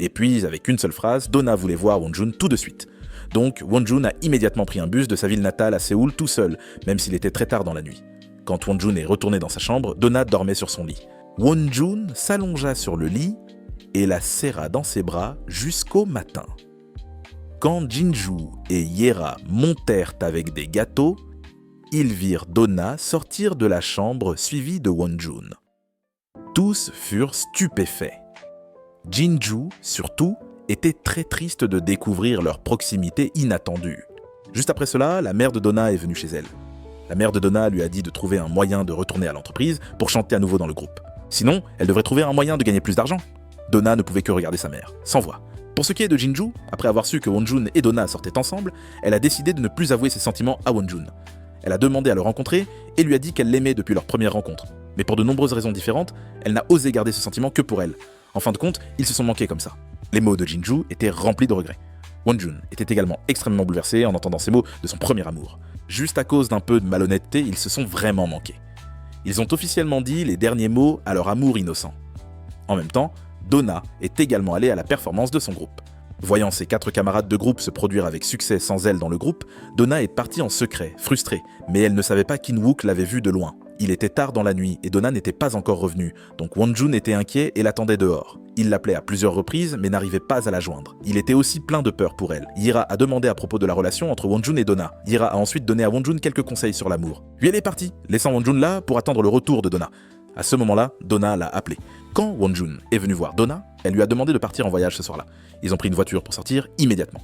Et puis, avec une seule phrase, Donna voulait voir Wonjun tout de suite. Donc, Wonjun a immédiatement pris un bus de sa ville natale à Séoul tout seul, même s'il était très tard dans la nuit. Quand Wonjun est retourné dans sa chambre, Donna dormait sur son lit. Wonjun s'allongea sur le lit et la serra dans ses bras jusqu'au matin. Quand Jinju et Yera montèrent avec des gâteaux, ils virent Donna sortir de la chambre suivie de Wonjun. Tous furent stupéfaits. Jinju, surtout, était très triste de découvrir leur proximité inattendue. Juste après cela, la mère de Donna est venue chez elle. La mère de Donna lui a dit de trouver un moyen de retourner à l'entreprise pour chanter à nouveau dans le groupe. Sinon, elle devrait trouver un moyen de gagner plus d'argent. Donna ne pouvait que regarder sa mère, sans voix. Pour ce qui est de Jinju, après avoir su que Wonjun et Donna sortaient ensemble, elle a décidé de ne plus avouer ses sentiments à Wonjun. Elle a demandé à le rencontrer et lui a dit qu'elle l'aimait depuis leur première rencontre. Mais pour de nombreuses raisons différentes, elle n'a osé garder ce sentiment que pour elle. En fin de compte, ils se sont manqués comme ça. Les mots de Jinju étaient remplis de regrets. Wonjun était également extrêmement bouleversé en entendant ces mots de son premier amour. Juste à cause d'un peu de malhonnêteté, ils se sont vraiment manqués. Ils ont officiellement dit les derniers mots à leur amour innocent. En même temps, Donna est également allée à la performance de son groupe. Voyant ses 4 camarades de groupe se produire avec succès sans elle dans le groupe, Donna est partie en secret, frustrée, mais elle ne savait pas qu'In-wook l'avait vue de loin. Il était tard dans la nuit et Donna n'était pas encore revenue, donc Wonjun était inquiet et l'attendait dehors. Il l'appelait à plusieurs reprises mais n'arrivait pas à la joindre. Il était aussi plein de peur pour elle. Yera a demandé à propos de la relation entre Wonjun et Donna. Yera a ensuite donné à Wonjun quelques conseils sur l'amour. Puis elle est partie, laissant Wonjun là pour attendre le retour de Donna. À ce moment-là, Donna l'a appelé. Quand Wonjun est venu voir Donna, elle lui a demandé de partir en voyage ce soir-là. Ils ont pris une voiture pour sortir immédiatement.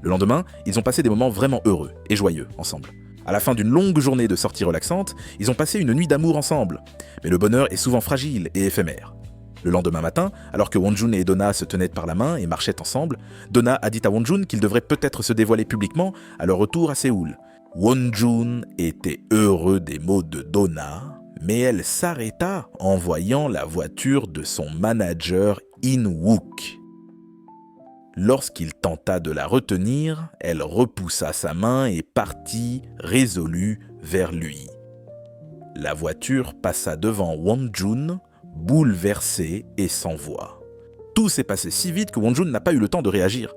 Le lendemain, ils ont passé des moments vraiment heureux et joyeux ensemble. À la fin d'une longue journée de sorties relaxantes, ils ont passé une nuit d'amour ensemble. Mais le bonheur est souvent fragile et éphémère. Le lendemain matin, alors que Wonjun et Donna se tenaient par la main et marchaient ensemble, Donna a dit à Wonjun qu'il devrait peut-être se dévoiler publiquement à leur retour à Séoul. Wonjun était heureux des mots de Donna, mais elle s'arrêta en voyant la voiture de son manager In-wook. Lorsqu'il tenta de la retenir, elle repoussa sa main et partit, résolue, vers lui. La voiture passa devant Wonjun, bouleversée et sans voix. Tout s'est passé si vite que Wonjun n'a pas eu le temps de réagir.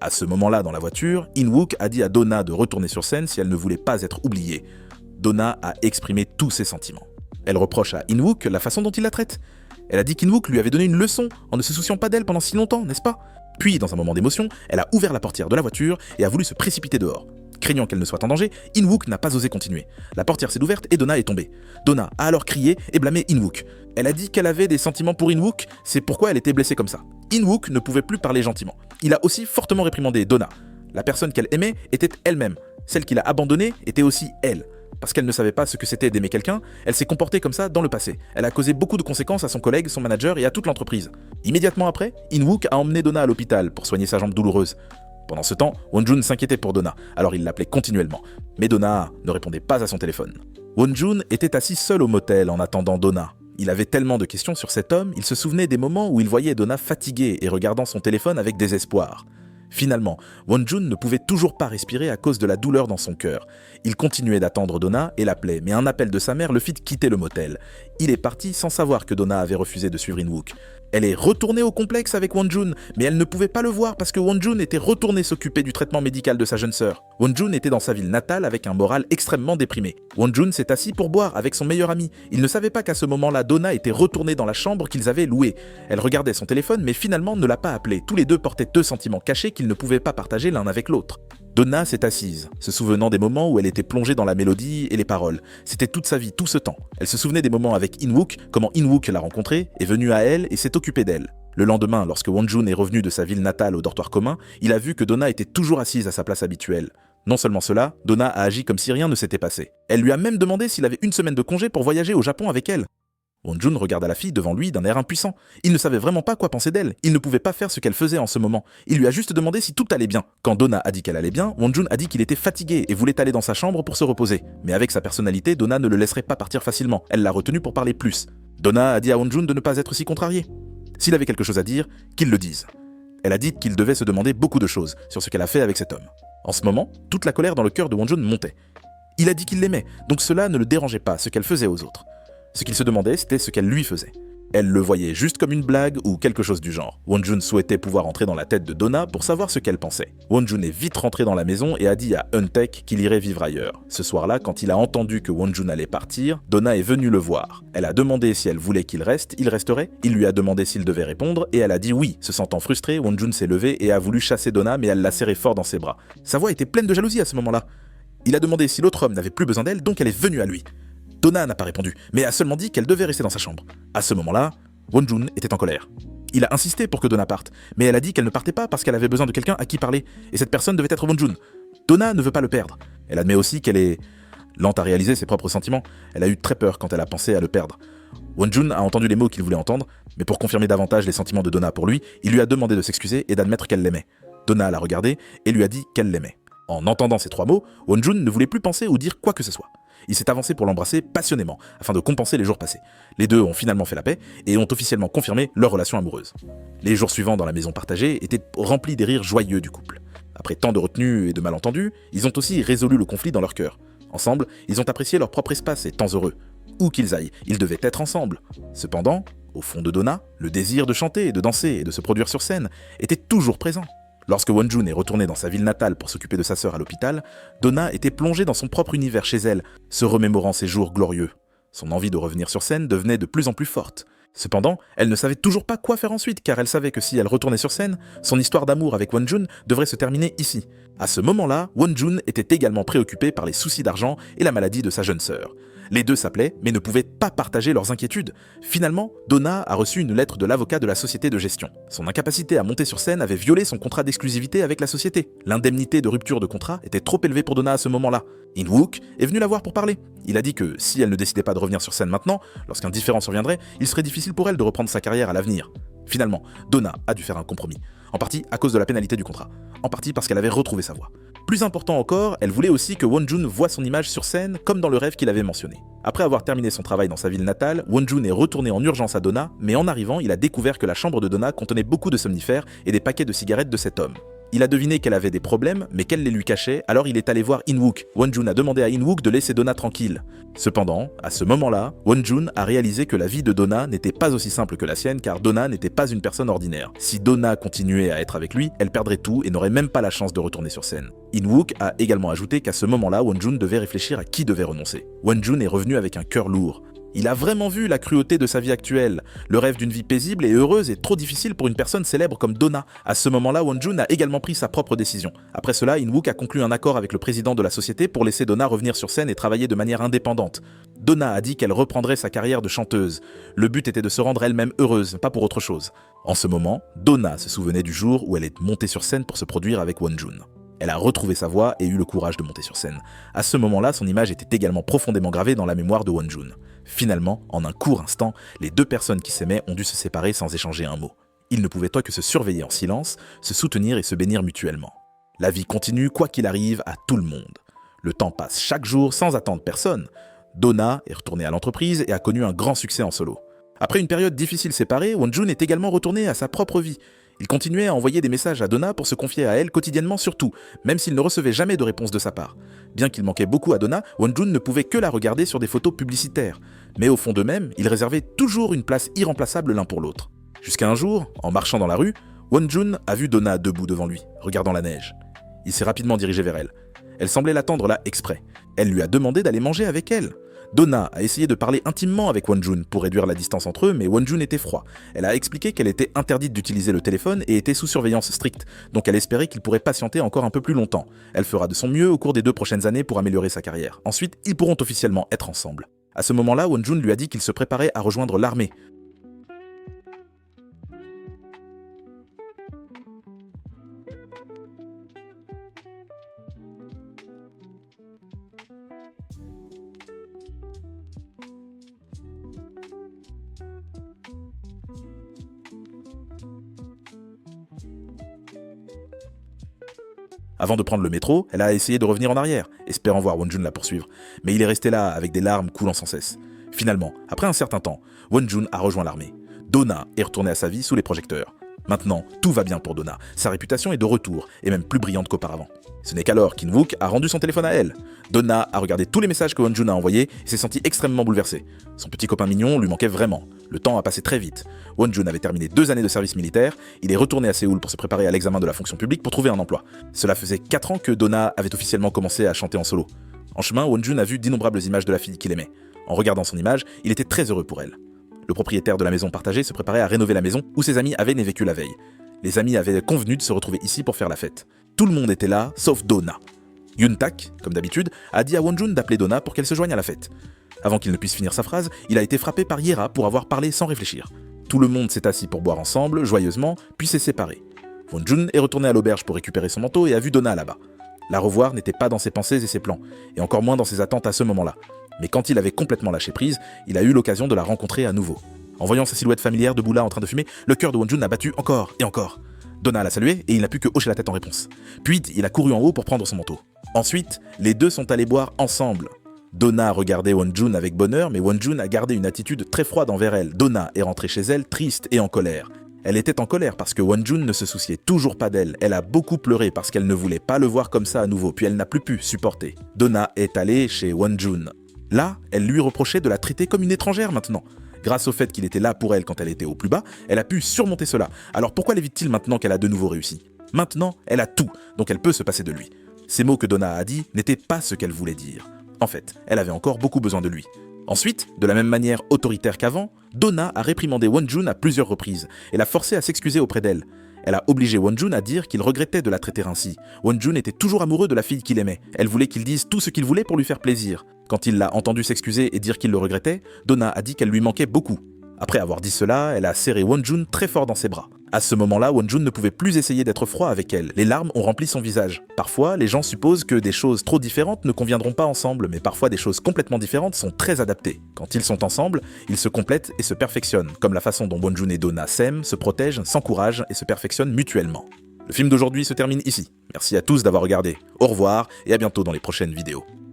À ce moment-là, dans la voiture, In-wook a dit à Donna de retourner sur scène si elle ne voulait pas être oubliée. Donna a exprimé tous ses sentiments. Elle reproche à In-wook la façon dont il la traite. Elle a dit qu'In-wook lui avait donné une leçon en ne se souciant pas d'elle pendant si longtemps, n'est-ce pas ? Puis, dans un moment d'émotion, elle a ouvert la portière de la voiture et a voulu se précipiter dehors. Craignant qu'elle ne soit en danger, In-wook n'a pas osé continuer. La portière s'est ouverte et Donna est tombée. Donna a alors crié et blâmé In-wook. Elle a dit qu'elle avait des sentiments pour In-wook, c'est pourquoi elle était blessée comme ça. In-wook ne pouvait plus parler gentiment. Il a aussi fortement réprimandé Donna. La personne qu'elle aimait était elle-même. Celle qu'il a abandonnée était aussi elle. Parce qu'elle ne savait pas ce que c'était d'aimer quelqu'un, elle s'est comportée comme ça dans le passé. Elle a causé beaucoup de conséquences à son collègue, son manager et à toute l'entreprise. Immédiatement après, In-wook a emmené Donna à l'hôpital pour soigner sa jambe douloureuse. Pendant ce temps, Wonjun s'inquiétait pour Donna, alors il l'appelait continuellement. Mais Donna ne répondait pas à son téléphone. Wonjun était assis seul au motel en attendant Donna. Il avait tellement de questions sur cet homme, il se souvenait des moments où il voyait Donna fatiguée et regardant son téléphone avec désespoir. Finalement, Wonjun ne pouvait toujours pas respirer à cause de la douleur dans son cœur. Il continuait d'attendre Donna et l'appelait, mais un appel de sa mère le fit quitter le motel. Il est parti sans savoir que Donna avait refusé de suivre In-wook. Elle est retournée au complexe avec Wonjun, mais elle ne pouvait pas le voir parce que Wonjun était retourné s'occuper du traitement médical de sa jeune sœur. Wonjun était dans sa ville natale avec un moral extrêmement déprimé. Wonjun s'est assis pour boire avec son meilleur ami. Il ne savait pas qu'à ce moment-là, Donna était retournée dans la chambre qu'ils avaient louée. Elle regardait son téléphone, mais finalement ne l'a pas appelé. Tous les deux portaient deux sentiments cachés qu'ils ne pouvaient pas partager l'un avec l'autre. Donna s'est assise, se souvenant des moments où elle était plongée dans la mélodie et les paroles. C'était toute sa vie, tout ce temps. Elle se souvenait des moments avec In-wook, comment In-wook l'a rencontrée, est venu à elle et s'est occupé d'elle. Le lendemain, lorsque Wonjun est revenu de sa ville natale au dortoir commun, il a vu que Donna était toujours assise à sa place habituelle. Non seulement cela, Donna a agi comme si rien ne s'était passé. Elle lui a même demandé s'il avait une semaine de congé pour voyager au Japon avec elle. Wonjun regarda la fille devant lui d'un air impuissant. Il ne savait vraiment pas quoi penser d'elle. Il ne pouvait pas faire ce qu'elle faisait en ce moment. Il lui a juste demandé si tout allait bien. Quand Donna a dit qu'elle allait bien, Wonjun a dit qu'il était fatigué et voulait aller dans sa chambre pour se reposer. Mais avec sa personnalité, Donna ne le laisserait pas partir facilement. Elle l'a retenu pour parler plus. Donna a dit à Wonjun de ne pas être si contrarié. S'il avait quelque chose à dire, qu'il le dise. Elle a dit qu'il devait se demander beaucoup de choses sur ce qu'elle a fait avec cet homme. En ce moment, toute la colère dans le cœur de Wonjun montait. Il a dit qu'il l'aimait, donc cela ne le dérangeait pas, ce qu'elle faisait aux autres. Ce qu'il se demandait, c'était ce qu'elle lui faisait. Elle le voyait juste comme une blague ou quelque chose du genre. Wonjun souhaitait pouvoir entrer dans la tête de Donna pour savoir ce qu'elle pensait. Wonjun est vite rentré dans la maison et a dit à Huntek qu'il irait vivre ailleurs. Ce soir-là, quand il a entendu que Wonjun allait partir, Donna est venue le voir. Elle a demandé si elle voulait qu'il reste, il resterait. Il lui a demandé s'il devait répondre et elle a dit oui. Se sentant frustrée, Wonjun s'est levé et a voulu chasser Donna, mais elle l'a serré fort dans ses bras. Sa voix était pleine de jalousie à ce moment-là. Il a demandé si l'autre homme n'avait plus besoin d'elle, donc elle est venue à lui. Donna n'a pas répondu, mais a seulement dit qu'elle devait rester dans sa chambre. À ce moment-là, Wonjun était en colère. Il a insisté pour que Donna parte, mais elle a dit qu'elle ne partait pas parce qu'elle avait besoin de quelqu'un à qui parler, et cette personne devait être Wonjun. Donna ne veut pas le perdre. Elle admet aussi qu'elle est lente à réaliser ses propres sentiments. Elle a eu très peur quand elle a pensé à le perdre. Wonjun a entendu les mots qu'il voulait entendre, mais pour confirmer davantage les sentiments de Donna pour lui, il lui a demandé de s'excuser et d'admettre qu'elle l'aimait. Donna l'a regardé et lui a dit qu'elle l'aimait. En entendant ces trois mots, Wonjun ne voulait plus penser ou dire quoi que ce soit. Il s'est avancé pour l'embrasser passionnément, afin de compenser les jours passés. Les deux ont finalement fait la paix et ont officiellement confirmé leur relation amoureuse. Les jours suivants dans la maison partagée étaient remplis des rires joyeux du couple. Après tant de retenues et de malentendus, ils ont aussi résolu le conflit dans leur cœur. Ensemble, ils ont apprécié leur propre espace et temps heureux. Où qu'ils aillent, ils devaient être ensemble. Cependant, au fond de Donna, le désir de chanter, de danser et de se produire sur scène était toujours présent. Lorsque Wonjun est retourné dans sa ville natale pour s'occuper de sa sœur à l'hôpital, Donna était plongée dans son propre univers chez elle, se remémorant ses jours glorieux. Son envie de revenir sur scène devenait de plus en plus forte. Cependant, elle ne savait toujours pas quoi faire ensuite, car elle savait que si elle retournait sur scène, son histoire d'amour avec Wonjun devrait se terminer ici. À ce moment-là, Wonjun était également préoccupé par les soucis d'argent et la maladie de sa jeune sœur. Les deux s'appelaient, mais ne pouvaient pas partager leurs inquiétudes. Finalement, Donna a reçu une lettre de l'avocat de la société de gestion. Son incapacité à monter sur scène avait violé son contrat d'exclusivité avec la société. L'indemnité de rupture de contrat était trop élevée pour Donna à ce moment-là. In-wook est venu la voir pour parler. Il a dit que si elle ne décidait pas de revenir sur scène maintenant, lorsqu'un différend surviendrait, il serait difficile pour elle de reprendre sa carrière à l'avenir. Finalement, Donna a dû faire un compromis. En partie à cause de la pénalité du contrat. En partie parce qu'elle avait retrouvé sa voix. Plus important encore, elle voulait aussi que Wonjun voie son image sur scène comme dans le rêve qu'il avait mentionné. Après avoir terminé son travail dans sa ville natale, Wonjun est retourné en urgence à Donna, mais en arrivant, il a découvert que la chambre de Donna contenait beaucoup de somnifères et des paquets de cigarettes de cet homme. Il a deviné qu'elle avait des problèmes, mais qu'elle les lui cachait, alors il est allé voir In-wook. Wonjun a demandé à In-wook de laisser Donna tranquille. Cependant, à ce moment-là, Wonjun a réalisé que la vie de Donna n'était pas aussi simple que la sienne, car Donna n'était pas une personne ordinaire. Si Donna continuait à être avec lui, elle perdrait tout et n'aurait même pas la chance de retourner sur scène. In-wook a également ajouté qu'à ce moment-là, Wonjun devait réfléchir à qui devait renoncer. Wonjun est revenu avec un cœur lourd. Il a vraiment vu la cruauté de sa vie actuelle. Le rêve d'une vie paisible et heureuse est trop difficile pour une personne célèbre comme Donna. À ce moment-là, Wonjun a également pris sa propre décision. Après cela, In-wook a conclu un accord avec le président de la société pour laisser Donna revenir sur scène et travailler de manière indépendante. Donna a dit qu'elle reprendrait sa carrière de chanteuse. Le but était de se rendre elle-même heureuse, pas pour autre chose. En ce moment, Donna se souvenait du jour où elle est montée sur scène pour se produire avec Wonjun. Elle a retrouvé sa voix et eu le courage de monter sur scène. À ce moment-là, son image était également profondément gravée dans la mémoire de Wonjun. Finalement, en un court instant, les deux personnes qui s'aimaient ont dû se séparer sans échanger un mot. Ils ne pouvaient que se surveiller en silence, se soutenir et se bénir mutuellement. La vie continue, quoi qu'il arrive, à tout le monde. Le temps passe chaque jour sans attendre personne. Donna est retournée à l'entreprise et a connu un grand succès en solo. Après une période difficile séparée, Wonjun est également retourné à sa propre vie. Il continuait à envoyer des messages à Donna pour se confier à elle quotidiennement surtout, même s'il ne recevait jamais de réponse de sa part. Bien qu'il manquait beaucoup à Donna, Wonjun ne pouvait que la regarder sur des photos publicitaires. Mais au fond d'eux-mêmes, ils réservaient toujours une place irremplaçable l'un pour l'autre. Jusqu'à un jour, en marchant dans la rue, Wonjun a vu Donna debout devant lui, regardant la neige. Il s'est rapidement dirigé vers elle. Elle semblait l'attendre là exprès. Elle lui a demandé d'aller manger avec elle. Donna a essayé de parler intimement avec Wonjun pour réduire la distance entre eux, mais Wonjun était froid. Elle a expliqué qu'elle était interdite d'utiliser le téléphone et était sous surveillance stricte, donc elle espérait qu'il pourrait patienter encore un peu plus longtemps. Elle fera de son mieux au cours des 2 prochaines années pour améliorer sa carrière. Ensuite, ils pourront officiellement être ensemble. À ce moment-là, Wonjun lui a dit qu'il se préparait à rejoindre l'armée. Avant de prendre le métro, elle a essayé de revenir en arrière, espérant voir Wonjun la poursuivre. Mais il est resté là avec des larmes coulant sans cesse. Finalement, après un certain temps, Wonjun a rejoint l'armée. Donna est retournée à sa vie sous les projecteurs. Maintenant, tout va bien pour Donna. Sa réputation est de retour, et même plus brillante qu'auparavant. Ce n'est qu'alors qu'In-wook a rendu son téléphone à elle. Donna a regardé tous les messages que Wonjun a envoyés et s'est sentie extrêmement bouleversée. Son petit copain mignon lui manquait vraiment. Le temps a passé très vite. Wonjun avait terminé 2 années de service militaire, il est retourné à Séoul pour se préparer à l'examen de la fonction publique pour trouver un emploi. Cela faisait 4 ans que Donna avait officiellement commencé à chanter en solo. En chemin, Wonjun a vu d'innombrables images de la fille qu'il aimait. En regardant son image, il était très heureux pour elle. Le propriétaire de la maison partagée se préparait à rénover la maison où ses amis avaient vécu la veille. Les amis avaient convenu de se retrouver ici pour faire la fête. Tout le monde était là, sauf Donna. Yoon-tak, comme d'habitude, a dit à Wonjun d'appeler Donna pour qu'elle se joigne à la fête. Avant qu'il ne puisse finir sa phrase, il a été frappé par Yera pour avoir parlé sans réfléchir. Tout le monde s'est assis pour boire ensemble, joyeusement, puis s'est séparé. Wonjun est retourné à l'auberge pour récupérer son manteau et a vu Donna là-bas. La revoir n'était pas dans ses pensées et ses plans, et encore moins dans ses attentes à ce moment-là. Mais quand il avait complètement lâché prise, il a eu l'occasion de la rencontrer à nouveau. En voyant sa silhouette familière debout là en train de fumer, le cœur de Wonjun a battu encore et encore. Donna l'a salué et il n'a pu que hocher la tête en réponse. Puis il a couru en haut pour prendre son manteau. Ensuite, les deux sont allés boire ensemble. Donna a regardé Wonjun avec bonheur, mais Wonjun a gardé une attitude très froide envers elle. Donna est rentrée chez elle triste et en colère. Elle était en colère parce que Wonjun ne se souciait toujours pas d'elle. Elle a beaucoup pleuré parce qu'elle ne voulait pas le voir comme ça à nouveau, puis elle n'a plus pu supporter. Donna est allée chez Wonjun. Là, elle lui reprochait de la traiter comme une étrangère maintenant. Grâce au fait qu'il était là pour elle quand elle était au plus bas, elle a pu surmonter cela. Alors pourquoi l'évite-t-il maintenant qu'elle a de nouveau réussi? Maintenant, elle a tout, donc elle peut se passer de lui. Ces mots que Donna a dit n'étaient pas ce qu'elle voulait dire. En fait, elle avait encore beaucoup besoin de lui. Ensuite, de la même manière autoritaire qu'avant, Donna a réprimandé Wonjun à plusieurs reprises et l'a forcé à s'excuser auprès d'elle. Elle a obligé Wonjun à dire qu'il regrettait de la traiter ainsi. Wonjun était toujours amoureux de la fille qu'il aimait. Elle voulait qu'il dise tout ce qu'il voulait pour lui faire plaisir. Quand il l'a entendu s'excuser et dire qu'il le regrettait, Donna a dit qu'elle lui manquait beaucoup. Après avoir dit cela, elle a serré Wonjun très fort dans ses bras. À ce moment-là, Wonjun ne pouvait plus essayer d'être froid avec elle. Les larmes ont rempli son visage. Parfois, les gens supposent que des choses trop différentes ne conviendront pas ensemble, mais parfois des choses complètement différentes sont très adaptées. Quand ils sont ensemble, ils se complètent et se perfectionnent, comme la façon dont Wonjun et Donna s'aiment, se protègent, s'encouragent et se perfectionnent mutuellement. Le film d'aujourd'hui se termine ici. Merci à tous d'avoir regardé. Au revoir et à bientôt dans les prochaines vidéos.